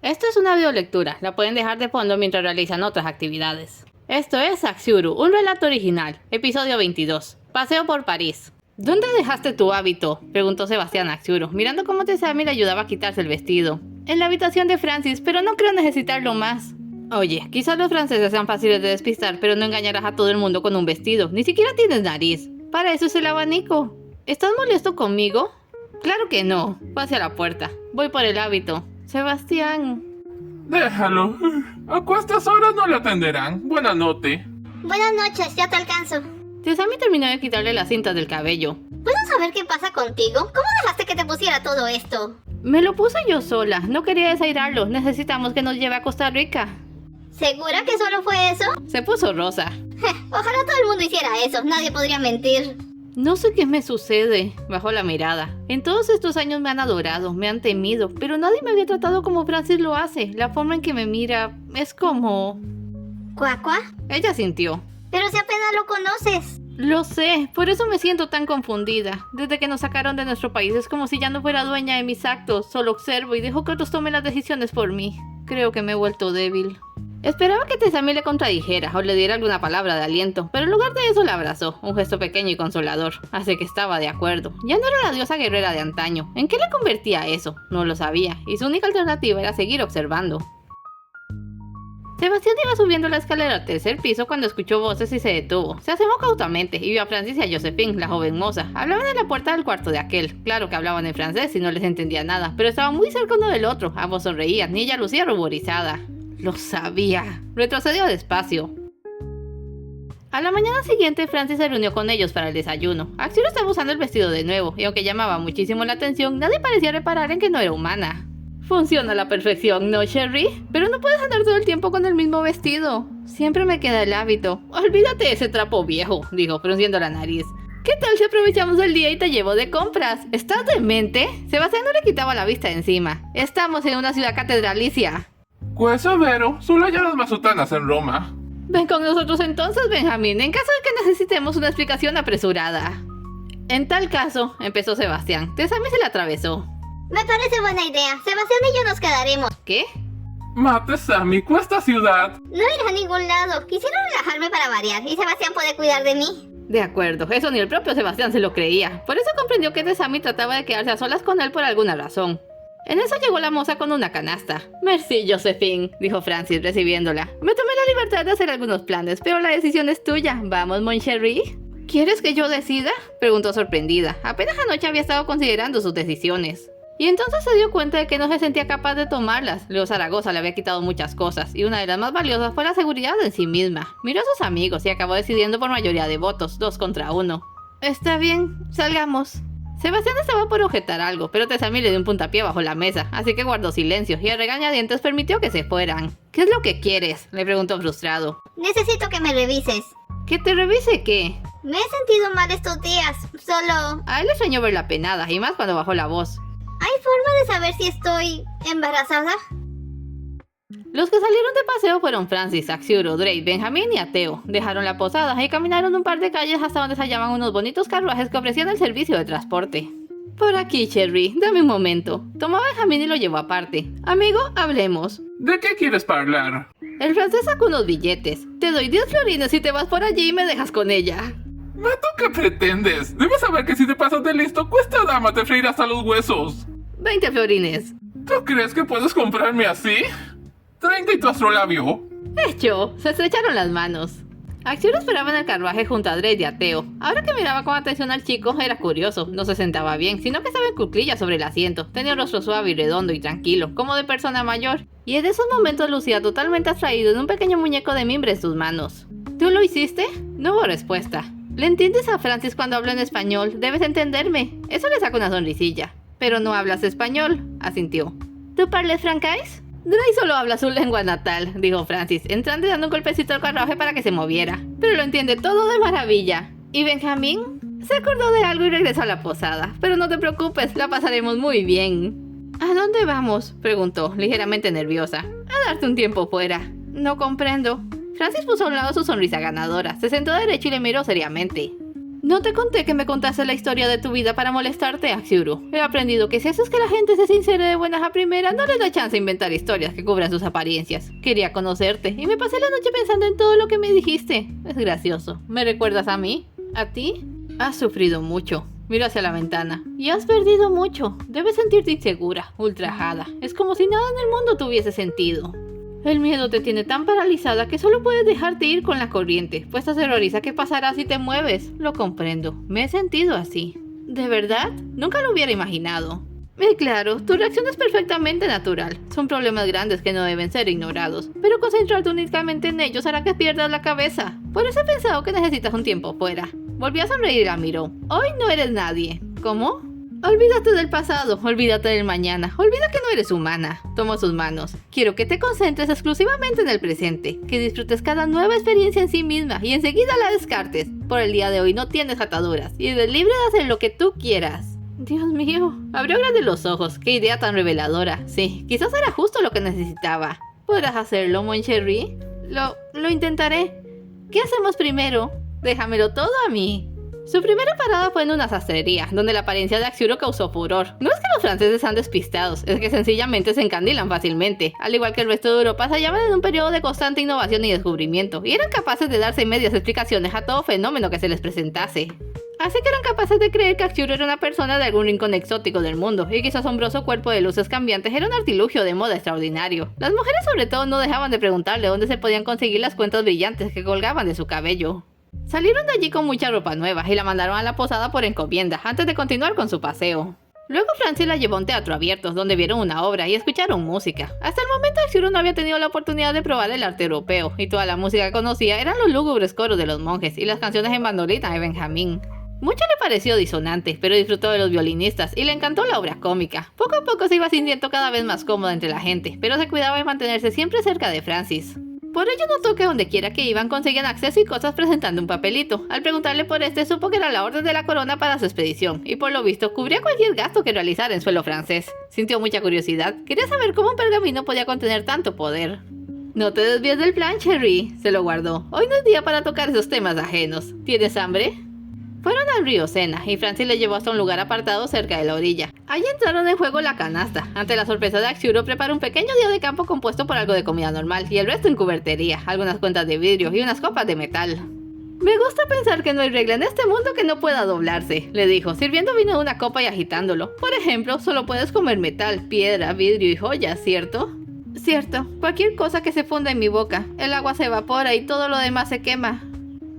Esto es una videolectura, la pueden dejar de fondo mientras realizan otras actividades. Esto es Axiuru, un relato original, episodio 22, Paseo por París. ¿Dónde dejaste tu hábito?, preguntó Sebastián a Axiuru, mirando cómo Tessami le ayudaba a quitarse el vestido. En la habitación de Francis, pero no creo necesitarlo más. Oye, quizás los franceses sean fáciles de despistar, pero no engañarás a todo el mundo con un vestido, ni siquiera tienes nariz. Para eso es el abanico. ¿Estás molesto conmigo? Claro que no, fue hacia la puerta. Voy por el hábito. Sebastián... Déjalo. A cuestas horas no le atenderán. Buena noche. Buenas noches, ya te alcanzo. Tessami terminó de quitarle las cintas del cabello. ¿Puedo saber qué pasa contigo? ¿Cómo dejaste que te pusiera todo esto? Me lo puse yo sola, no quería desairarlo. Necesitamos que nos lleve a Costa Rica. ¿Segura que solo fue eso? Se puso rosa. Ojalá todo el mundo hiciera eso, nadie podría mentir. No sé qué me sucede. Bajó la mirada. En todos estos años me han adorado, me han temido, pero nadie me había tratado como Francis lo hace. La forma en que me mira es como... ¿Cuacua? Ella sintió. Pero si apenas lo conoces. Lo sé, por eso me siento tan confundida. Desde que nos sacaron de nuestro país es como si ya no fuera dueña de mis actos. Solo observo y dejo que otros tomen las decisiones por mí. Creo que me he vuelto débil. Esperaba que Tessami le contradijera o le diera alguna palabra de aliento, pero en lugar de eso la abrazó, un gesto pequeño y consolador. Así que estaba de acuerdo. Ya no era la diosa guerrera de antaño. ¿En qué le convertía eso? No lo sabía, y su única alternativa era seguir observando. Sebastián iba subiendo la escalera al tercer piso cuando escuchó voces y se detuvo. Se asomó cautamente y vio a Francis y a Josephine, la joven moza. Hablaban en la puerta del cuarto de aquel. Claro que hablaban en francés y no les entendía nada, pero estaban muy cerca uno del otro. Ambos sonreían y ella lucía ruborizada. Lo sabía. Retrocedió despacio. A la mañana siguiente, Francis se reunió con ellos para el desayuno. Axiuru estaba usando el vestido de nuevo, y aunque llamaba muchísimo la atención, nadie parecía reparar en que no era humana. Funciona a la perfección, ¿no, Sherry? Pero no puedes andar todo el tiempo con el mismo vestido. Siempre me queda el hábito. Olvídate de ese trapo viejo, dijo, frunciendo la nariz. ¿Qué tal si aprovechamos el día y te llevo de compras? ¿Estás demente? Sebastián no le quitaba la vista de encima. Estamos en una ciudad catedralicia. Pues severo, solo hay las mazutanas en Roma. Ven con nosotros entonces, Benjamín, en caso de que necesitemos una explicación apresurada. En tal caso, empezó Sebastián. Tessami se le atravesó. Me parece buena idea. Sebastián y yo nos quedaremos. ¿Qué? Mate, Sammy, cuesta ciudad. No iré a ningún lado. Quisiera relajarme para variar y Sebastián puede cuidar de mí. De acuerdo, eso ni el propio Sebastián se lo creía. Por eso comprendió que Tessami trataba de quedarse a solas con él por alguna razón. En eso llegó la moza con una canasta. Merci, Josephine, dijo Francis recibiéndola. Me tomé la libertad de hacer algunos planes, pero la decisión es tuya. ¿Vamos, mon chéri? ¿Quieres que yo decida?, preguntó sorprendida. Apenas anoche había estado considerando sus decisiones. Y entonces se dio cuenta de que no se sentía capaz de tomarlas. Leo Zaragoza le había quitado muchas cosas, y una de las más valiosas fue la seguridad en sí misma. Miró a sus amigos y acabó decidiendo por mayoría de votos, 2 contra 1. Está bien, salgamos. Sebastián estaba por objetar algo, pero Tessami le dio un puntapié bajo la mesa, así que guardó silencio y a regañadientes permitió que se fueran. ¿Qué es lo que quieres?, le preguntó frustrado. Necesito que me revises. ¿Que te revise qué? Me he sentido mal estos días. Solo... A él le extrañó verla penada, y más cuando bajó la voz. ¿Hay forma de saber si estoy embarazada? Los que salieron de paseo fueron Francis, Axiuru, Drake, Benjamín y Ateo. Dejaron la posada y caminaron un par de calles hasta donde se hallaban unos bonitos carruajes que ofrecían el servicio de transporte. Por aquí, Cherry, dame un momento. Tomó a Benjamín y lo llevó aparte. Amigo, hablemos. ¿De qué quieres hablar? El francés sacó unos billetes. Te doy 10 florines si te vas por allí y me dejas con ella. ¿Mato qué pretendes? Debes saber que si te pasas de listo, cuesta dama te freír hasta los huesos. 20 florines. ¿Tú crees que puedes comprarme así? 30 y tu astrolabio. Hecho, se estrecharon las manos. Axiuru esperaba en el carruaje junto a Drake y Ateo. Ahora que miraba con atención al chico, era curioso. No se sentaba bien, sino que estaba en cuclillas sobre el asiento. Tenía un rostro suave y redondo y tranquilo, como de persona mayor. Y en esos momentos lucía totalmente abstraído en un pequeño muñeco de mimbre en sus manos. ¿Tú lo hiciste? No hubo respuesta. ¿Le entiendes a Francis cuando hablo en español? Debes entenderme. Eso le saca una sonrisilla. Pero no hablas español, asintió. ¿Tú parles francais? Drake solo habla su lengua natal, dijo Francis, entrando y dando un golpecito al carruaje para que se moviera. Pero lo entiende todo de maravilla. ¿Y Benjamín? Se acordó de algo y regresó a la posada. Pero no te preocupes, la pasaremos muy bien. ¿A dónde vamos?, preguntó, ligeramente nerviosa. A darte un tiempo fuera. No comprendo. Francis puso a un lado su sonrisa ganadora, se sentó derecho y le miró seriamente. No te conté que me contaste la historia de tu vida para molestarte, Axiuru. He aprendido que si haces que la gente se sincere de buenas a primeras, no les da chance a inventar historias que cubran sus apariencias. Quería conocerte y me pasé la noche pensando en todo lo que me dijiste. Es gracioso. ¿Me recuerdas a mí? ¿A ti? Has sufrido mucho. Miro hacia la ventana. Y has perdido mucho. Debes sentirte insegura, ultrajada. Es como si nada en el mundo tuviese sentido. El miedo te tiene tan paralizada que solo puedes dejarte ir con la corriente, pues te aterroriza qué pasará si te mueves. Lo comprendo. Me he sentido así. ¿De verdad? Nunca lo hubiera imaginado. Claro, tu reacción es perfectamente natural. Son problemas grandes que no deben ser ignorados, pero concentrarte únicamente en ellos hará que pierdas la cabeza. Por eso he pensado que necesitas un tiempo fuera. Volví a sonreír y la miró. Hoy no eres nadie. ¿Cómo? Olvídate del pasado, olvídate del mañana, olvida que no eres humana. Tomo sus manos. Quiero que te concentres exclusivamente en el presente, que disfrutes cada nueva experiencia en sí misma y enseguida la descartes. Por el día de hoy no tienes ataduras y eres libre de hacer lo que tú quieras. Dios mío, abrió grandes los ojos, qué idea tan reveladora. Sí, quizás era justo lo que necesitaba. ¿Podrás hacerlo, Mon Cherry? Lo intentaré. ¿Qué hacemos primero? Déjamelo todo a mí. Su primera parada fue en una sastrería, donde la apariencia de Axiuru causó furor. No es que los franceses sean despistados, es que sencillamente se encandilan fácilmente. Al igual que el resto de Europa, se hallaban en un periodo de constante innovación y descubrimiento, y eran capaces de darse medias explicaciones a todo fenómeno que se les presentase. Así que eran capaces de creer que Axiuru era una persona de algún rincón exótico del mundo, y que su asombroso cuerpo de luces cambiantes era un artilugio de moda extraordinario. Las mujeres sobre todo no dejaban de preguntarle dónde se podían conseguir las cuentas brillantes que colgaban de su cabello. Salieron de allí con mucha ropa nueva y la mandaron a la posada por encomienda antes de continuar con su paseo. Luego Francis la llevó a un teatro abierto donde vieron una obra y escucharon música. Hasta el momento Axiuru no había tenido la oportunidad de probar el arte europeo y toda la música que conocía eran los lúgubres coros de los monjes y las canciones en bandolina de Benjamín. Mucho le pareció disonante, pero disfrutó de los violinistas y le encantó la obra cómica. Poco a poco se iba sintiendo cada vez más cómoda entre la gente, pero se cuidaba de mantenerse siempre cerca de Francis. Por ello notó que donde quiera que iban conseguían acceso y cosas presentando un papelito. Al preguntarle por este supo que era la orden de la corona para su expedición y por lo visto cubría cualquier gasto que realizara en suelo francés. Sintió mucha curiosidad, quería saber cómo un pergamino podía contener tanto poder. No te desvíes del plan, Cherry, se lo guardó. Hoy no es día para tocar esos temas ajenos. ¿Tienes hambre? Fueron al río Sena y Francis le llevó hasta un lugar apartado cerca de la orilla. Allí entraron en juego la canasta. Ante la sorpresa de Axiuru preparó un pequeño día de campo compuesto por algo de comida normal y el resto en cubertería, algunas cuentas de vidrio y unas copas de metal. Me gusta pensar que no hay regla en este mundo que no pueda doblarse, le dijo, sirviendo vino de una copa y agitándolo. Por ejemplo, solo puedes comer metal, piedra, vidrio y joyas, ¿cierto? Cierto, cualquier cosa que se funda en mi boca, el agua se evapora y todo lo demás se quema.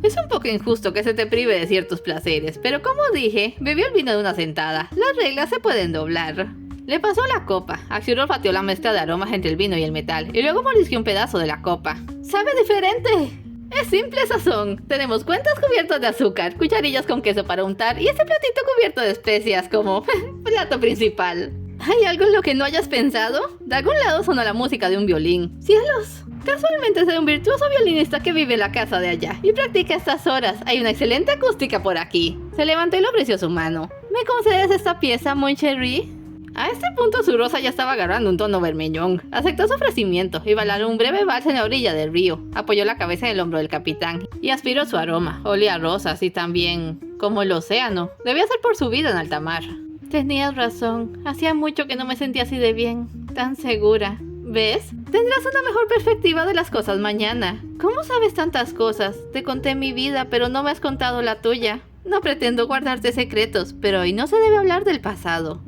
Es un poco injusto que se te prive de ciertos placeres, pero como dije, bebió el vino de una sentada. Las reglas se pueden doblar. Le pasó la copa. Axiuru olfateó la mezcla de aromas entre el vino y el metal, y luego mordisqueó un pedazo de la copa. ¡Sabe diferente! Es simple sazón. Tenemos cuentas cubiertas de azúcar, cucharillas con queso para untar, y ese platito cubierto de especias como plato principal. ¿Hay algo en lo que no hayas pensado? De algún lado sonó la música de un violín. ¡Cielos! Casualmente soy un virtuoso violinista que vive en la casa de allá y practica a estas horas. Hay una excelente acústica por aquí. Se levantó y le ofreció su mano. ¿Me concedes esta pieza, Mon Cherry? A este punto su rosa ya estaba agarrando un tono vermellón. Aceptó su ofrecimiento y bailaron un breve vals en la orilla del río. Apoyó la cabeza en el hombro del capitán y aspiró su aroma. Olía a rosas y también como el océano. Debía ser por su vida en alta mar. Tenías razón. Hacía mucho que no me sentía así de bien. Tan segura. ¿Ves? Tendrás una mejor perspectiva de las cosas mañana. ¿Cómo sabes tantas cosas? Te conté mi vida, pero no me has contado la tuya. No pretendo guardarte secretos, pero hoy no se debe hablar del pasado.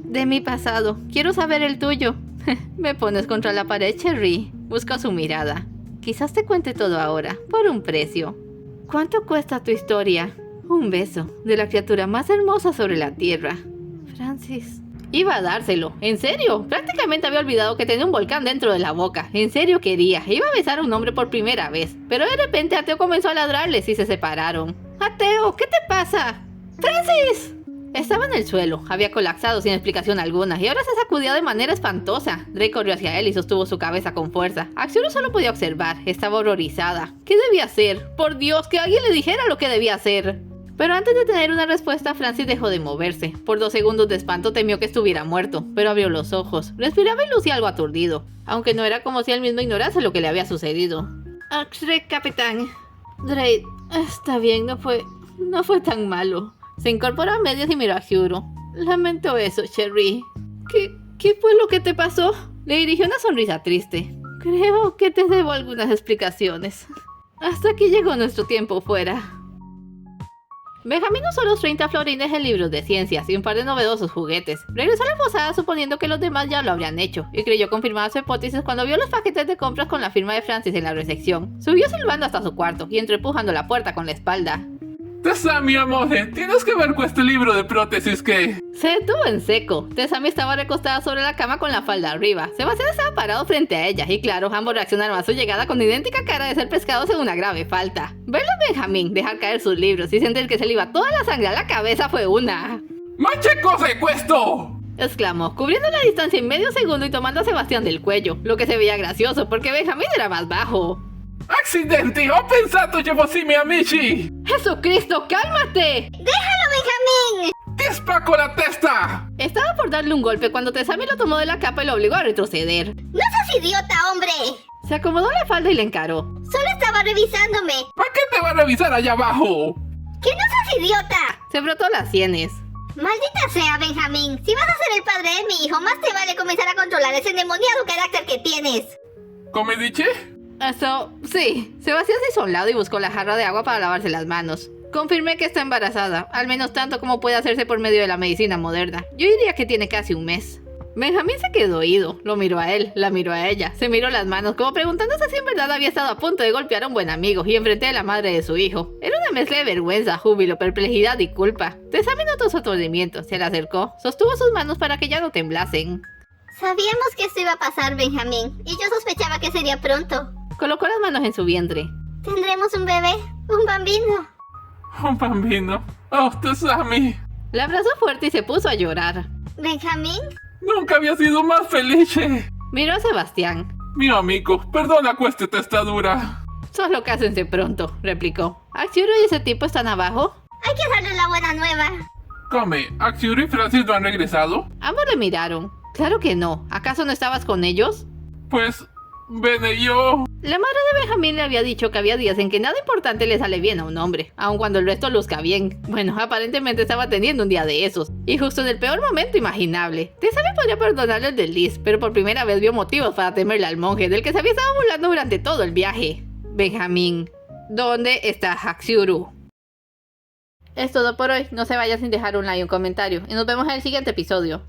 De mi pasado. Quiero saber el tuyo. Me pones contra la pared, Cherry. Busco su mirada. Quizás te cuente todo ahora, por un precio. ¿Cuánto cuesta tu historia? Un beso, de la criatura más hermosa sobre la tierra. Francis... Iba a dárselo, en serio, prácticamente había olvidado que tenía un volcán dentro de la boca, en serio quería, iba a besar a un hombre por primera vez, pero de repente Ateo comenzó a ladrarles y se separaron. ¡Ateo! ¿Qué te pasa? ¡Francis! Estaba en el suelo, había colapsado sin explicación alguna y ahora se sacudía de manera espantosa. Drake corrió hacia él y sostuvo su cabeza con fuerza. Axiuru solo podía observar, estaba horrorizada. ¿Qué debía hacer? Por Dios, que alguien le dijera lo que debía hacer. Pero antes de tener una respuesta, Francis dejó de moverse. Por 2 segundos de espanto temió que estuviera muerto, pero abrió los ojos. Respiraba y lucía algo aturdido, aunque no era como si él mismo ignorase lo que le había sucedido. Capitán. Drake, está bien, no fue no fue tan malo. Se incorporó a medias y miró a Hyuru. Lamento eso, Cherry. ¿Qué fue lo que te pasó? Le dirigió una sonrisa triste. Creo que te debo algunas explicaciones. Hasta aquí llegó nuestro tiempo fuera. Benjamín usó los 30 florines en libros de ciencias y un par de novedosos juguetes. Regresó a la posada suponiendo que los demás ya lo habrían hecho, y creyó confirmar su hipótesis cuando vio los paquetes de compras con la firma de Francis en la recepción. Subió silbando hasta su cuarto y entró empujando la puerta con la espalda. Tessami, amore, tienes que ver con este libro de prótesis que... Se detuvo en seco. Tessami estaba recostada sobre la cama con la falda arriba. Sebastián estaba parado frente a ella y claro, ambos reaccionaron a su llegada con idéntica cara de ser pescados en una grave falta. Verlo a Benjamín dejar caer sus libros y sentir que se le iba toda la sangre a la cabeza fue una... ¡Ma che cosa è questo! Exclamó, cubriendo la distancia en medio segundo y tomando a Sebastián del cuello, lo que se veía gracioso porque Benjamín era más bajo. Accidenti, ho pensato che fossi miei amici! ¡Jesucristo, cálmate! ¡Déjalo, Benjamín! ¡Ti spacco la testa! Estaba por darle un golpe cuando Tessami lo tomó de la capa y lo obligó a retroceder. ¡No seas idiota, hombre! Se acomodó la falda y le encaró. Solo estaba revisándome. ¿Para qué te va a revisar allá abajo? ¡Que no seas idiota! Se frotó las sienes. Maldita sea, Benjamín. Si vas a ser el padre de mi hijo, más te vale comenzar a controlar ese endemoniado carácter que tienes. ¿Come dice? Eso, sí. Sebastián se hizo a un lado y buscó la jarra de agua para lavarse las manos. Confirmé que está embarazada, al menos tanto como puede hacerse por medio de la medicina moderna. Yo diría que tiene casi un mes. Benjamín se quedó oído, lo miró a él, la miró a ella, se miró las manos como preguntándose si en verdad había estado a punto de golpear a un buen amigo y enfrente de la madre de su hijo. Era una mezcla de vergüenza, júbilo, perplejidad y culpa. Tessami notó su aturdimiento, se le acercó, sostuvo sus manos para que ya no temblasen. Sabíamos que esto iba a pasar, Benjamín, y yo sospechaba que sería pronto. Colocó las manos en su vientre. Tendremos un bebé, un bambino. Un bambino. Oh, Tessami. La abrazó fuerte y se puso a llorar. ¿Benjamín? Nunca había sido más feliz. Miró a Sebastián. Mio amico, perdona questa testadura. Solo cásense pronto, replicó. ¿Axiuro y ese tipo están abajo? Hay que darle la buena nueva. Come, Axiuro y Francis no han regresado. Ambos le miraron. Claro que no. ¿Acaso no estabas con ellos? Pues, Bene y yo... La madre de Benjamín le había dicho que había días en que nada importante le sale bien a un hombre, aun cuando el resto luzca bien. Bueno, aparentemente estaba teniendo un día de esos, y justo en el peor momento imaginable. Tessami podría perdonarle el desliz, pero por primera vez vio motivos para temerle al monje, del que se había estado burlando durante todo el viaje. Benjamín, ¿dónde está Axiuro? Es todo por hoy, no se vaya sin dejar un like y un comentario, y nos vemos en el siguiente episodio.